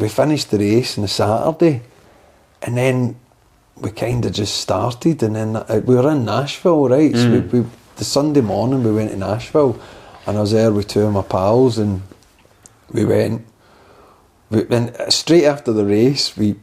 we finished the race on the Saturday, and then we kind of just started, and then we were in Nashville, right? So we the Sunday morning we went to Nashville, and I was there with two of my pals, and and straight after the race we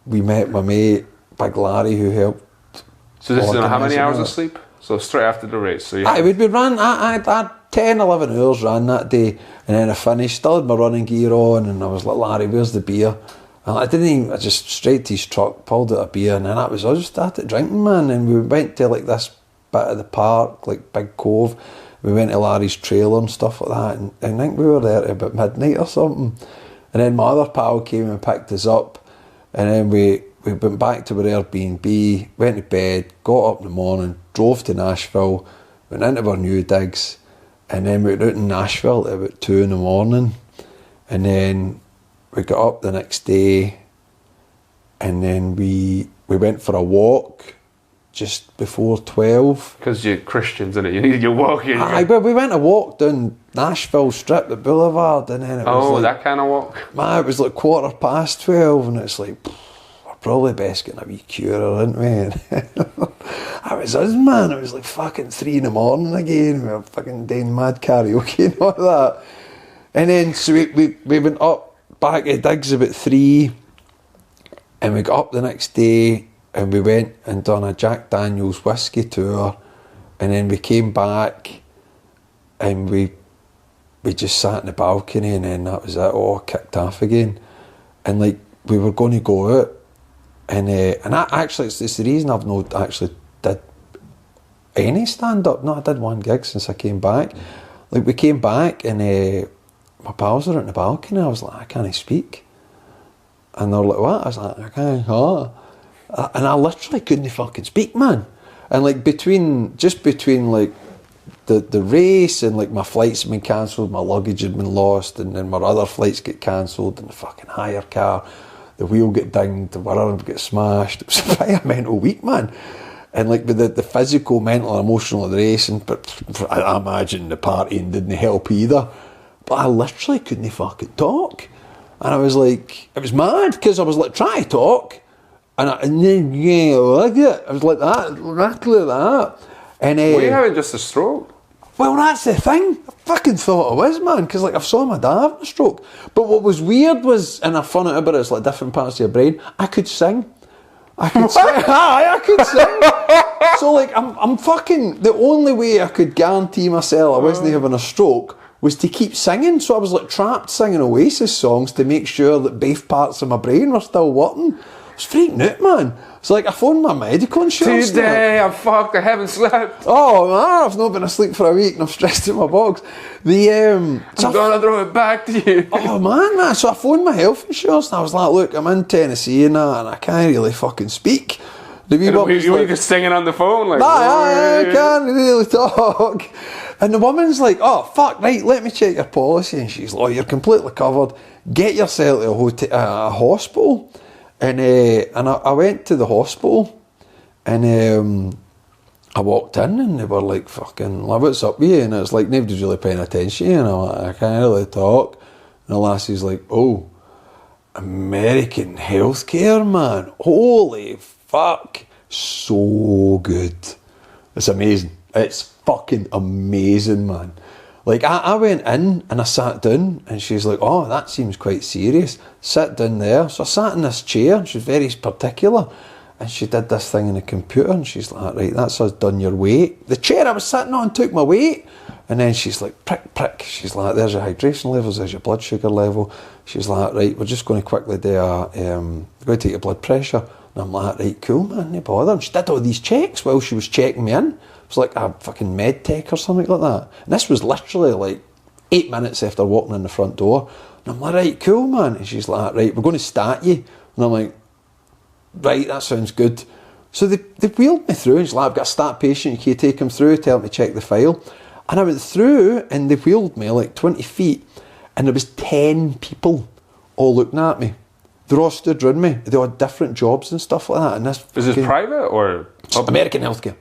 met my mate Big Larry, who helped. So this is on how many hours of sleep? So straight after the race. So we ran. I had 10, 11 hours ran that day, and then I finished. Still had my running gear on, and I was like, Larry, where's the beer? And I just straight to his truck, pulled out a beer, and then I just started drinking, man. And we went to like this bit of the park, like Big Cove. We went to Larry's trailer and stuff like that, and I think we were there at about midnight or something. And then my other pal came and picked us up, and then we went back to our Airbnb, went to bed, got up in the morning, drove to Nashville, went into our new digs, and then we went out in Nashville at about 2 in the morning, and then we got up the next day, and then we went for a walk just before 12. Because you're Christians, innit? You need your walk. But we went a walk down Nashville Strip, the Boulevard, and then it was that kind of walk? Man, it was like 12:15, and it's like, we're probably best getting a wee cure, aren't we? I was us, man. It was like fucking 3 in the morning again. We were fucking doing mad karaoke and all that. And then so we went up back to digs about 3, and we got up the next day, and we went and done a Jack Daniel's whiskey tour, and then we came back, and we just sat in the balcony, and then that was it. All kicked off again, and like we were going to go out, and I actually it's the reason I've not actually did any stand up. No, I did one gig since I came back. Like we came back, and my pals were out in the balcony. I was like, I can't speak, and they were like, what? I was like, I can't. And I literally couldn't fucking speak, man. And like between like the race and like my flights had been cancelled, my luggage had been lost, and then my other flights get cancelled, and the fucking hire car, the wheel get dinged, the whatever get smashed. It was a pretty mental week, man. And like with the physical, mental and emotional of the race, but I imagine the partying didn't help either. But I literally couldn't fucking talk. And I was like, it was mad, because I was like trying to talk, and then like it. I was like that, exactly that. And were you having just a stroke? Well, that's the thing. I fucking thought I was, man, because like I saw my dad having a stroke. But what was weird was, and I found out about it, it's like different parts of your brain. I could sing. I could sing. I could sing. So like I'm fucking. The only way I could guarantee myself I wasn't having a stroke was to keep singing. So I was like trapped singing Oasis songs to make sure that both parts of my brain were still working. I was freaking out, man. So like I phoned my medical insurance. Today I'm fucked, I haven't slept. Oh man, I've not been asleep for a week and I'm stressed out my box. I'm gonna throw it back to you. Oh man. So I phoned my health insurance and I was like, look, I'm in Tennessee and that, and I can't really fucking speak. You were just singing on the phone? Like, I can't really talk. And the woman's like, oh fuck, right, let me check your policy. And she's like, oh, you're completely covered. Get yourself to a hospital. And I went to the hospital, and I walked in, and they were like, fucking, what's up with you? And it's like, nobody's really paying attention, and I'm like, I can't really talk. And the lassie's like, oh, American healthcare, man, holy fuck, so good. It's amazing. It's fucking amazing, man. Like, I went in and I sat down, and she's like, oh, that seems quite serious. Sit down there. So I sat in this chair, and she's very particular. And she did this thing in the computer, and she's like, right, that's us done your weight. The chair I was sitting on took my weight. And then she's like, prick, prick. She's like, there's your hydration levels, there's your blood sugar level. She's like, right, we're just going to quickly do we're going to take your blood pressure. And I'm like, right, cool, man, no bother. And she did all these checks while she was checking me in. It was like a fucking med tech or something like that. And this was literally like 8 minutes after walking in the front door. And I'm like, right, cool, man. And she's like, right, we're going to start you. And I'm like, right, that sounds good. So they wheeled me through, and she's like, I've got a start patient, you can take him through, tell him to check the file. And I went through, and they wheeled me like 20 feet, and there was 10 people all looking at me. They all stood around me. They all had different jobs and stuff like that. And is this private or public? American healthcare.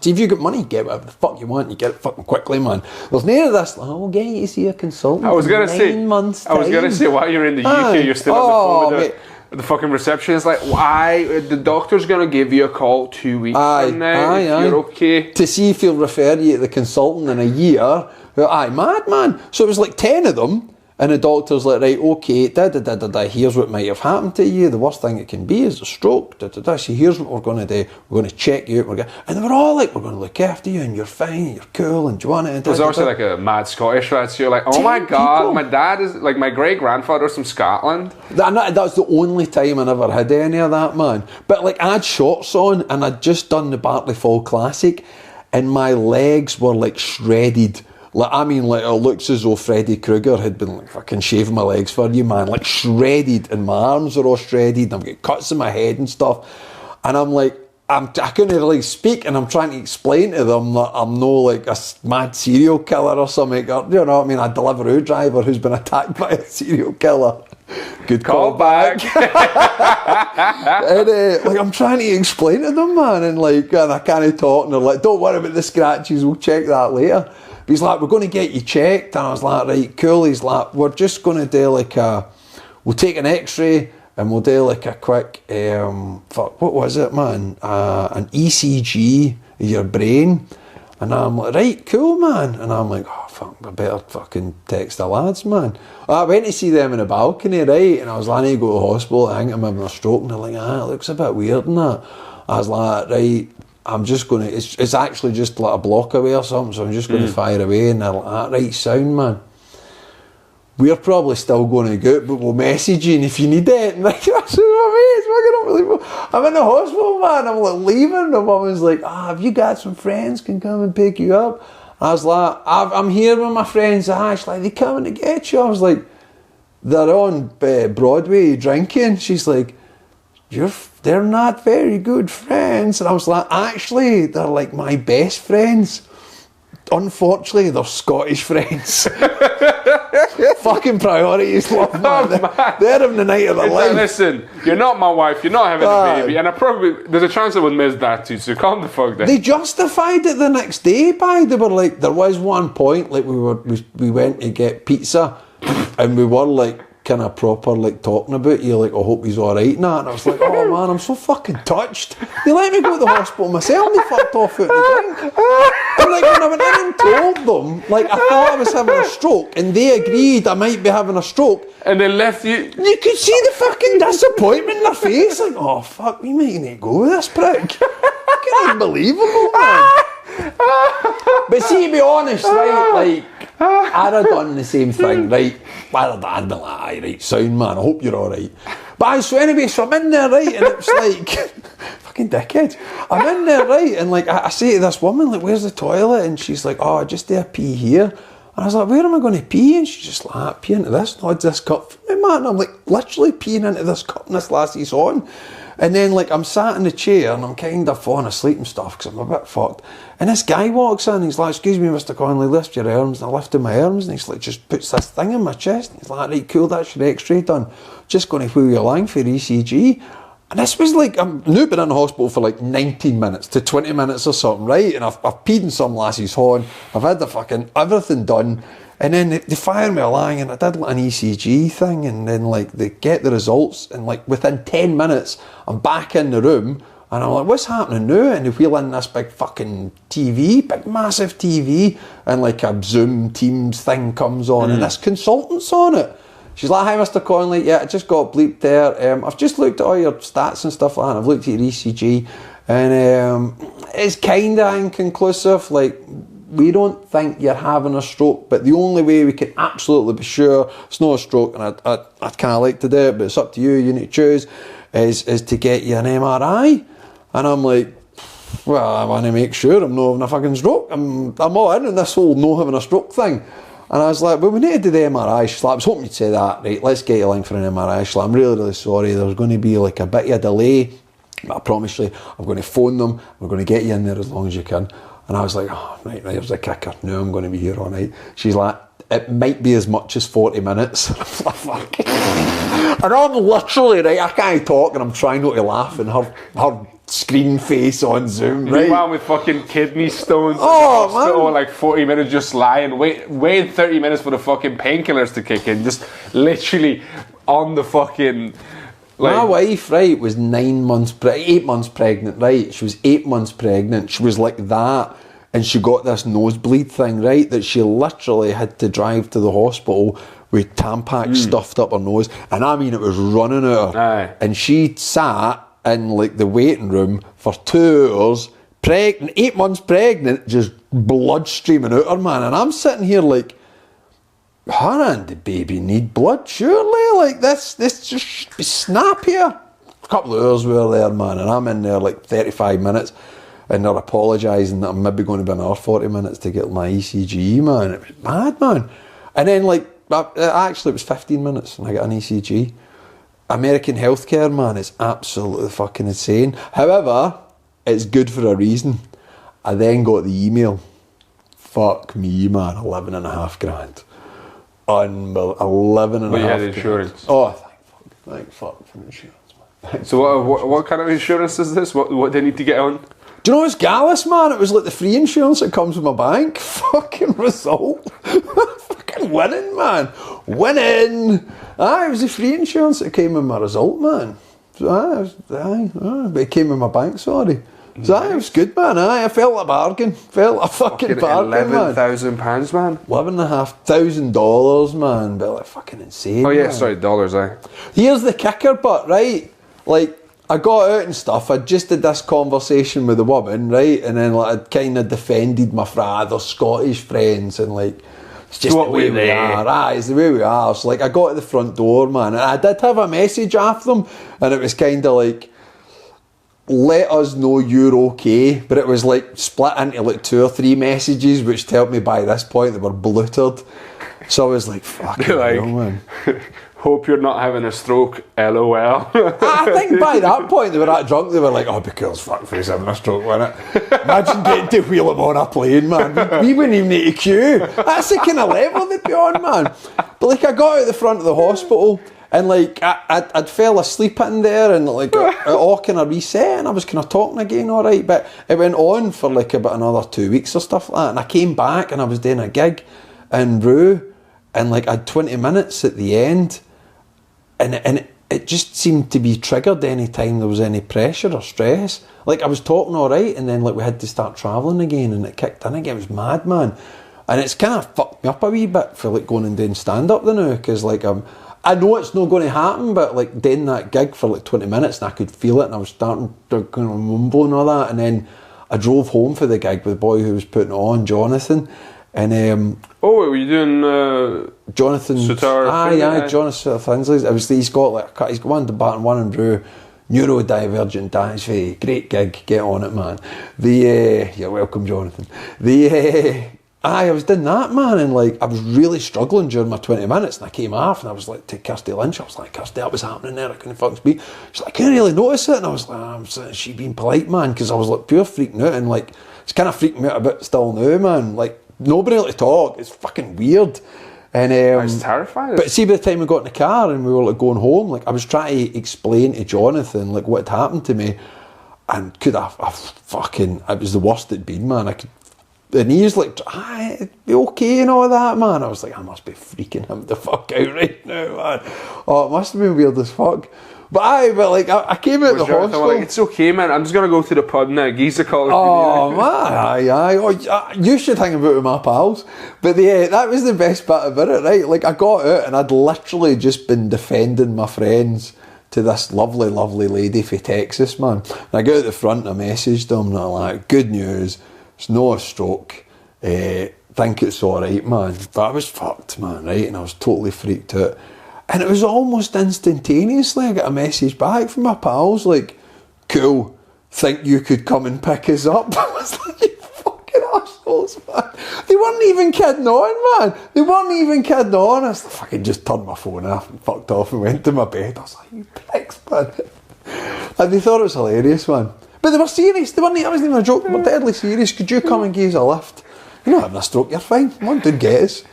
if you got money, get whatever the fuck you want. You get it fucking quickly, man. There's none of this. We'll get you to see a consultant. I was gonna say. 9 months. I was gonna say, while you're in the UK, you're still on the phone with the fucking reception. It's like, why? The doctor's gonna give you a call 2 weeks from now. If you're okay. To see if he'll refer you to the consultant in a year. Mad, man. So it was like 10 of them. And the doctor's like, right, okay, here's what might have happened to you. The worst thing it can be is a stroke. So here's what we're going to do. We're going to check you out. And they were all like, we're going to look after you, and you're fine, and you're cool, and do you want it? There's also like a mad Scottish lad, so you're like, oh my God, my dad is, like, my great-grandfather's from Scotland. That's the only time I never had any of that, man. But like, I had shorts on, and I'd just done the Bartley Fall Classic, and my legs were like shredded. Like, I mean, like, it looks as though Freddy Krueger had been like fucking shaving my legs for you, man. Like, shredded, and my arms are all shredded, and I've got cuts in my head and stuff. And I'm like, I couldn't really speak, and I'm trying to explain to them that I'm no like a mad serial killer or something. Or, you know what I mean? A Deliveroo driver who's been attacked by a serial killer. Good call back. And like, I'm trying to explain to them, man, and I can't talk, and they're like, don't worry about the scratches, we'll check that later. But he's like, we're going to get you checked. And I was like, right, cool. He's like, we're just going to do like we'll take an x-ray, and we'll do like a quick, what was it, man? An ECG of your brain. And I'm like, right, cool, man. And I'm like, oh, fuck, I better fucking text the lads, man. I went to see them in the balcony, right? And I was like, I need to go to the hospital. I think I'm having a stroke. And they're like, it looks a bit weird and that. I was like, right, I'm just going to, it's actually just like a block away or something, so I'm just going to fire away. And they're like, right, sound, man. We're probably still going to go, but we'll message you, and if you need it. And like, I said, my mate's fucking unbelievable. I'm in the hospital, man. I'm like leaving, and the woman's like, have you got some friends can come and pick you up? And I was like, I'm here with my friends. She's like, they coming to get you? I was like, they're on Broadway drinking. She's like, they're not very good friends. And I was like, actually, they're like my best friends. Unfortunately, they're Scottish friends. Fucking priorities, love, man. They're having the night of their life. Listen, you're not my wife, you're not having a baby, and there's a chance I would miss that too, so calm the fuck down. They justified it the next day, they were like, there was one point, like we went to get pizza, and we were like, kind of proper like talking about you, like, I hope he's alright and that. And I was like, oh man, I'm so fucking touched. They let me go to the hospital myself, and they fucked off out the drink. And like, when I went in and told them, like, I thought I was having a stroke, and they agreed I might be having a stroke, and they left you. You could see the fucking disappointment in their face, like, oh fuck, we might need to go with this prick. Fucking unbelievable, man. But see, to be honest, right, like, I'd have done the same thing, right? I'd be like, aye, right, sound, man, I hope you're alright. But so anyway, so I'm in there, right, and it's like, fucking dickhead. I'm in there, right, and like, I say to this woman, like, where's the toilet? And she's like, oh, just do a pee here. And I was like, where am I going to pee? And she's just like, pee into this, nods this cup for me, man. And I'm like, literally peeing into this cup, and this lassie's on. And then, like, I'm sat in the chair, and I'm kind of falling asleep and stuff, because I'm a bit fucked. And this guy walks in, and he's like, excuse me, Mr. Conley, lift your arms. And I lifted my arms, and he's like, just puts this thing in my chest. And he's like, right, cool, that's your x-ray done. Just going to wheel you along for ECG. And this was like, I've now been in the hospital for like 19 minutes to 20 minutes or something, right? And I've peed in some lassie's horn. I've had the fucking everything done. And then they fire me along, and I did like an ECG thing, and then like they get the results, and like within 10 minutes, I'm back in the room, and I'm like, what's happening now? And they wheel in this big fucking TV, big massive TV, and like a Zoom Teams thing comes on, and this consultant's on it. She's like, hi Mr. Conley, yeah, I just got bleeped there. I've just looked at all your stats and stuff like that, and I've looked at your ECG, and it's kind of inconclusive, like, we don't think you're having a stroke, but the only way we can absolutely be sure it's not a stroke, and I'd kind of like to do it, but it's up to you, you need to choose, is to get you an MRI. And I'm like, well, I want to make sure I'm not having a fucking stroke. I'm all in on this whole not having a stroke thing. And I was like, well, we need to do the MRI. She's like, I was hoping you'd say that. Right, let's get you linked for an MRI. She's like, I'm really, really sorry. There's going to be like a bit of a delay, but I promise you, I'm going to phone them. We're going to get you in there as long as you can. And I was like, oh, right, there's a kicker. No, I'm going to be here all night. She's like, it might be as much as 40 minutes. And I'm literally, right, I can't talk and I'm trying not to laugh, and her screen face on Zoom, right? Meanwhile, with fucking kidney stones, man. like 40 minutes just lying, waiting 30 minutes for the fucking painkillers to kick in, just literally on the fucking... Like, my wife, right, was 8 months pregnant, right? She was 8 months pregnant. She was like that, and she got this nosebleed thing, right, that she literally had to drive to the hospital with Tampax stuffed up her nose, and I mean it was running at her. Aye. And she sat in like the waiting room for 2 hours, pregnant, 8 months pregnant, just blood streaming out her, man. And I'm sitting here like, her and the baby need blood, surely. Like this just should be snappier. A couple of hours we were there, man, and I'm in there like 35 minutes, and they're apologising that I'm maybe going to be another 40 minutes to get my ECG, man. It was mad, man. And then like, actually it was 15 minutes and I got an ECG. American healthcare, man, is absolutely fucking insane. However, it's good for a reason. I then got the email. Fuck me, man, 11.5 grand. 11.5 but you had insurance. Oh, thank fuck for insurance, man. So what kind of insurance is this? What do they need to get on? Do you know what's gallus, man? It was like the free insurance that comes with my bank. Fucking result. Fucking winning, man. Winning. It was the free insurance that came with my result, man. So, but it came with my bank, sorry. So it was good, man. I felt a bargain. Felt a fucking bargain, man. £11,000, man. $11,500, man. But like fucking insane. Oh yeah, man. sorry, dollars, aye. Here's the kicker, but right, like I got out and stuff. I just did this conversation with the woman, right, and then like I'd kind of defended my other Scottish friends, and like it's just the way we are. It's the way we are. So like I got to the front door, man, and I did have a message off them, and it was kind of like, let us know you're okay, but it was like split into like 2 or 3 messages, which told me by this point they were bluttered. So I was like, fucking like, hell, man. Hope you're not having a stroke, LOL. I think by that point they were that drunk, they were like, oh, because fuck face having a stroke, wasn't it? Imagine getting to wheel him on a plane, man. We wouldn't even need to queue. That's the kind of level they'd be on, man. But like I got out the front of the hospital, and like I'd fell asleep in there, and like it all kind of reset, and I was kind of talking again, all right. But it went on for like about another 2 weeks or stuff like that, and I came back and I was doing a gig in Rue, and like I had 20 minutes at the end, and it just seemed to be triggered any time there was any pressure or stress. Like I was talking all right, and then like we had to start travelling again, and it kicked in again. It was mad, man, and it's kind of fucked me up a wee bit for like going and doing stand up now, because like I know it's not going to happen, but like doing that gig for like 20 minutes and I could feel it, and I was starting to kind of mumble and all that, and then I drove home for the gig with the boy who was putting it on, Jonathan, and were you doing Jonathan Sutar? Jonathan Finsley's. He's got one to Barton, one in Brew, neurodivergent dance, great gig, get on it, man. You're welcome, Jonathan. I was doing that, man, and like I was really struggling during my 20 minutes, and I came off and I was like to Kirsty Lynch, I was like, Kirsty, that was happening there, I couldn't fucking speak. She's like, I couldn't really notice it, and I was like, she being polite, man, because I was like pure freaking out, and like it's kind of freaking me out a bit still now, man. Like nobody able to talk, it's fucking weird. And I was terrified. But see, by the time we got in the car and we were like going home, like I was trying to explain to Jonathan like what had happened to me, and it was the worst it'd been, man. And he was like, it'd be okay and all that, man. I was like, I must be freaking him the fuck out right now, man. Oh, it must have been weird as fuck. But I came out of the hospital. Like, it's okay, man. I'm just going to go to the pub now. Giza calling me. Oh, man, Oh, you should hang about with my pals. But that was the best bit about it, right? Like, I got out and I'd literally just been defending my friends to this lovely, lovely lady from Texas, man. And I got out the front and I messaged them, and I'm like, good news. It's not a stroke. Think it's alright, man. But I was fucked, man, right? And I was totally freaked out. And it was almost instantaneously I got a message back from my pals like, cool, think you could come and pick us up? I was like, you fucking assholes, man. They weren't even kidding on, man. They weren't even kidding on. I was like, fucking just turned my phone off and fucked off and went to my bed. I was like, you pricks, man. And they thought it was hilarious, man. But they were serious. That wasn't even a joke. They were deadly serious. Could you come and give us a lift? You're not having a stroke. You're fine. Come on, dude, get us.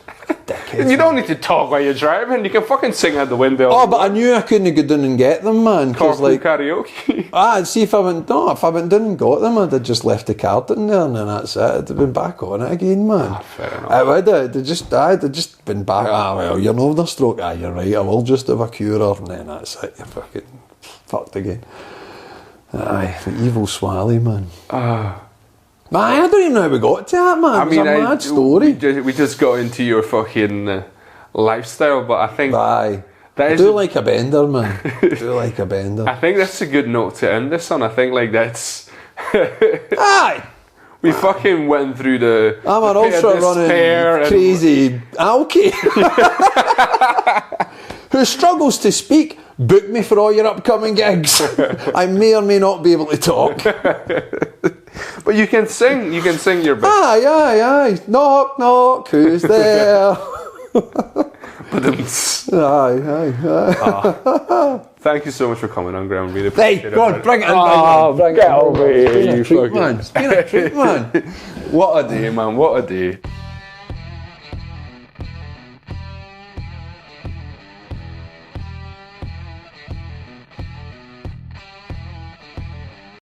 You don't need to talk while you're driving. You can fucking sing out the window. Oh, but I knew I couldn't go down and get them, man. Carpool like, karaoke. See if I went down and got them, I'd have just left the card in there, and then that's it. I'd have been back on it again, man. Fair enough. I would have. I'd just been back. Well, you're an older stroke. You're right. I will just have a cure, and then that's it. You're fucking fucked again. Aye, the evil Swally, man. Man, I don't even know how we got to that, man. It's a mad story. We just got into your fucking lifestyle, but I think... Aye. I do like a bender, man. I do like a bender. I think that's a good note to end this on. I think, like, that's... Aye! We fucking went through the... I'm an ultra-running, crazy alky who struggles to speak. Book me for all your upcoming gigs. I may or may not be able to talk. But you can sing. You can sing your best. Aye. Knock, knock. Who's there? Aye. Thank you so much for coming on, Graham. Really appreciate it. Go on, bring it in. Bring it over here, you fucking... It's been a treat, man. What a day, man. What a day.